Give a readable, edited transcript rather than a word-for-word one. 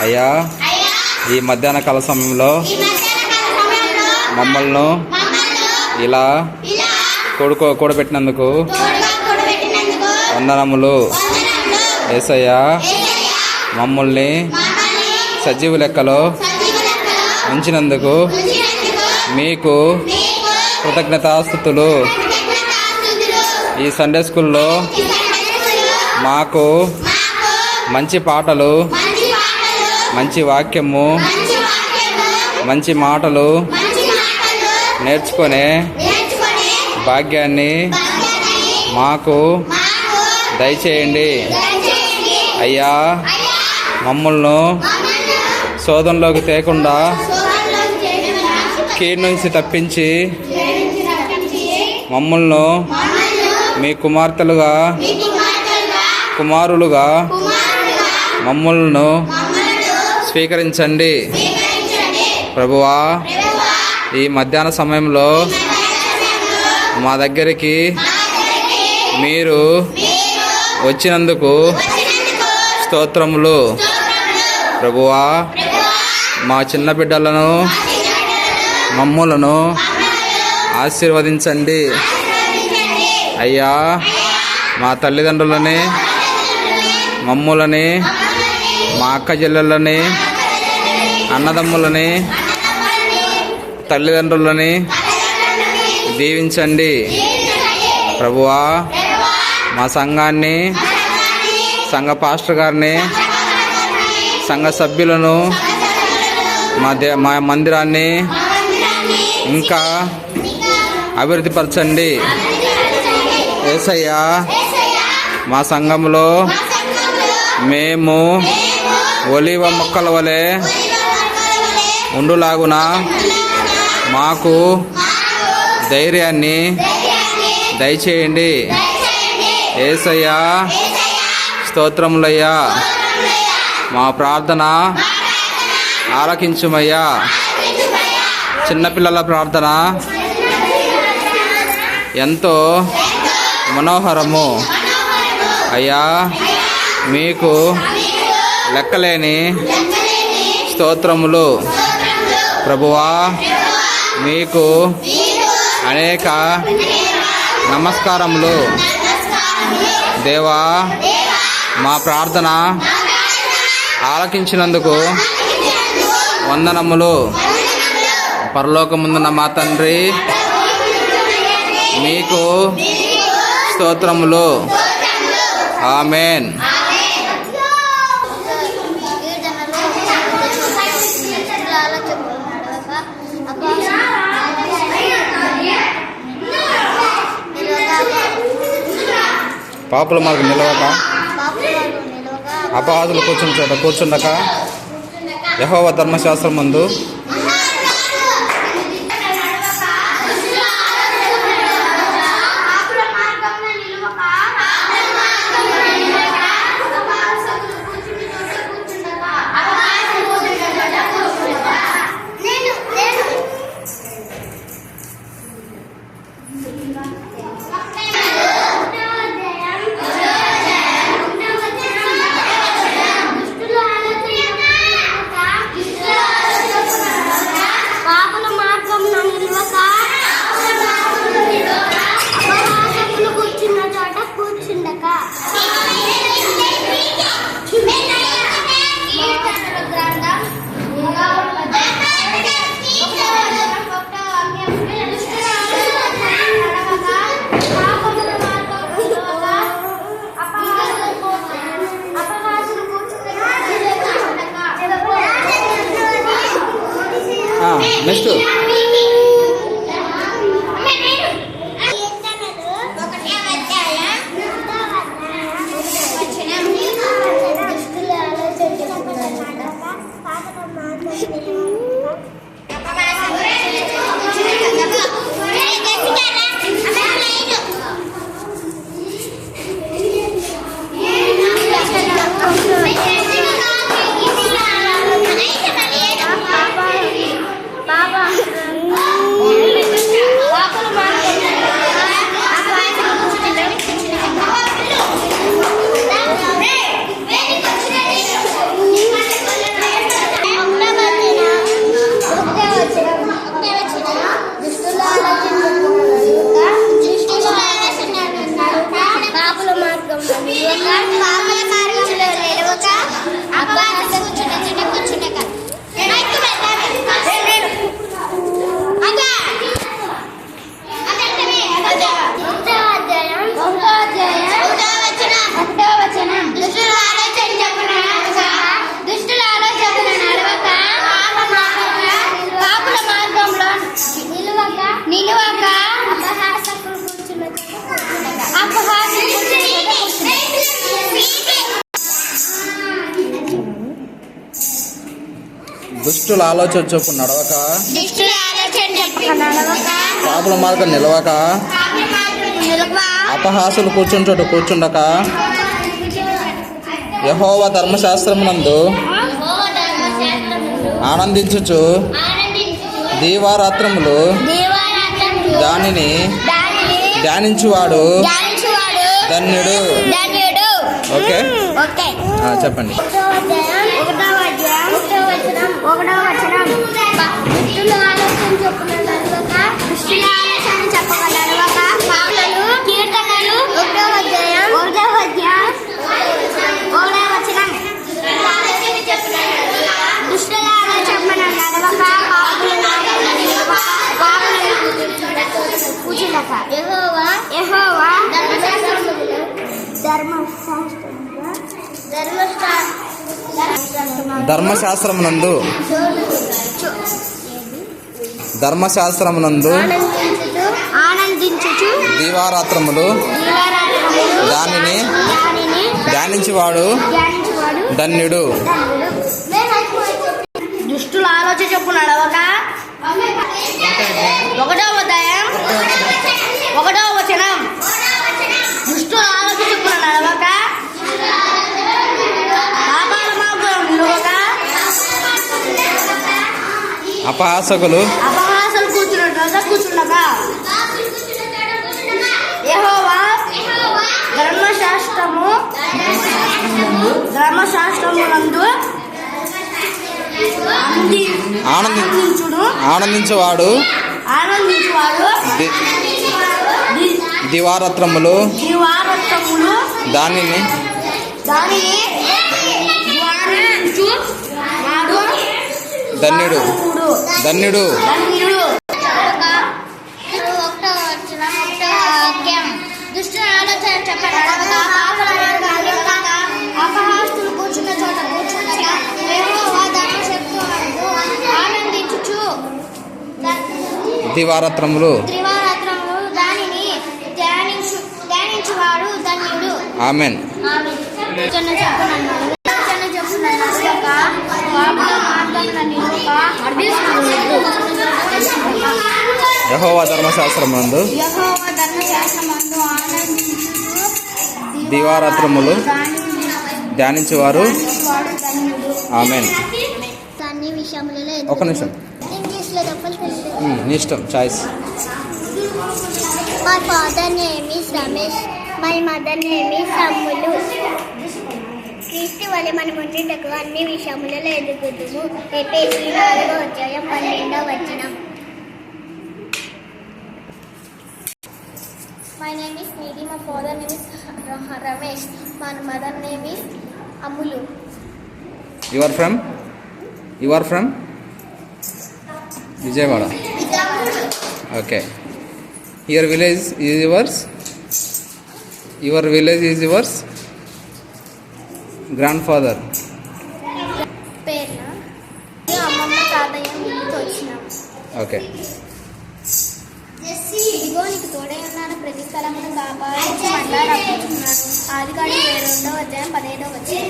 అయ్యా ఈ మధ్యాహ్న కాల సమయంలో మమ్మల్ని ఇలా కూడబెట్టినందుకు వందనములు. యేసయ్యా మమ్మల్ని సజీవ లెక్కలో ఉంచినందుకు మీకు కృతజ్ఞతాస్తుతులు. ఈ సండే స్కూల్లో మాకు మంచి పాటలు, మంచి వాక్యము, మంచి మాటలు నేర్చుకునే భాగ్యాన్ని మాకు దయచేయండి. అయ్యా మమ్మల్ని శోధనలోకి తేకుండా కీడు నుంచి తప్పించి మమ్మల్ని మీ కుమార్తెలుగా కుమారులుగా మమ్మల్ని స్వీకరించండి ప్రభువా. ఈ మధ్యాహ్న సమయంలో మా దగ్గరికి మీరు వచ్చినందుకు స్తోత్రములు ప్రభువా. మా చిన్న బిడ్డలను మమ్ములను ఆశీర్వదించండి అయ్యా. మా తల్లిదండ్రులని, మమ్ములని, మా అక్క చెల్లెళ్ళని, అన్నదమ్ములని, తల్లిదండ్రులని దీవించండి ప్రభువా. మా సంఘాన్ని, సంఘ పాస్టర్ గారిని, సంఘ సభ్యులను, మా మందిరాన్ని ఇంకా అభివృద్ధిపరచండి యేసయ్యా. మా సంఘంలో మేము ఒలీవ మొక్కల వలె ఉండులాగున మాకు ధైర్యాన్ని దయచేయండి యేసయ్యా. స్తోత్రములయ్యా. మా ప్రార్థన ఆలకించుమయ్యా. చిన్నపిల్లల ప్రార్థన ఎంతో మనోహరము అయ్యా. మీకు లెక్కలేని స్తోత్రములు ప్రభువా. మీకు అనేక నమస్కారములు దేవా. మా ప్రార్థన ఆలకించినందుకు వందనములు. పరలోకముందున్న మా తండ్రి మీకు స్తోత్రములు. ఆమేన్. పాపుల మార్గం నిలవక, అపవాదులు కూర్చున్న చోట కూర్చుండక, యెహోవా ధర్మశాస్త్రం ముందు నెక్స్ట్ Baba. దుష్టుల ఆలోచన చొప్పున నడవక, దుష్టుల ఆలోచన చొప్పున నడవక, పాపుల మార్గం నిలవక, అపహాసులు కూర్చుని చోట కూర్చుండక, యెహోవా ధర్మశాస్త్రమునందు ఆనందించుచు దీవారాత్రములు దానిని ధ్యానించువాడు ధన్యుడు. ఓకే, చెప్పండి. ధర్మశాస్త్రమునందు ఆనందించుచు దీవారాత్రములు దానిని ధ్యానించువాడు ధన్యుడు. దుష్టుల ఆలోచన చొప్పున నడవక, 1వ అధ్యాయం 1వ వచనం. దుష్టుల ఆలోచన చొప్పున నడవక, పాపాల మార్గం నిలవక, అపహాసకులు కూర్చుండగా, యెహోవా ధర్మశాస్త్రమునందు ఆనందించువాడు దివారాత్రములు దానిని ధన్యుడు. దుష్టుల ఆలోచన చొప్పున నడవక, అపహాసులు కూర్చున్న చోట కూర్చుండక, యెహోవా ధర్మశాస్త్రమునందు ఆనందించుచు దీవారాత్రములు దానిని ధ్యానించువాడు ధన్యుడు. ఆమేన్. యెహోవా ధర్మశాస్త్రమునందు దీవారాత్రములు ధ్యానించువారు. ఆమేన్. ఒక నిమిషం, నీ ఇష్టం, choice. My father name is Ramesh. My mother name is Ammulu. క్రీస్తు వలె మనం ఉండుటకు అన్ని విషయములలో ఎదుగుదుము. ఎఫెసీ 4వ అధ్యాయం 12వ వచనం. My name is Nidhi. My father name is Ramesh. My mother name is Ammulu. You are from Vijayawada. Okay. Your village is yours? Your village is yours? Grandfather. పేరున అమ్మమ్మ తాతయ్య ఇంటికి వచ్చినాం. ఓకే. ఇదిగో నీకు తోడై ఉన్నాను, ప్రతి స్థలమును కాపాడుచు రక్షించుచున్నాను. ఆదికాండం 2వ అధ్యాయం 15వ వచనం.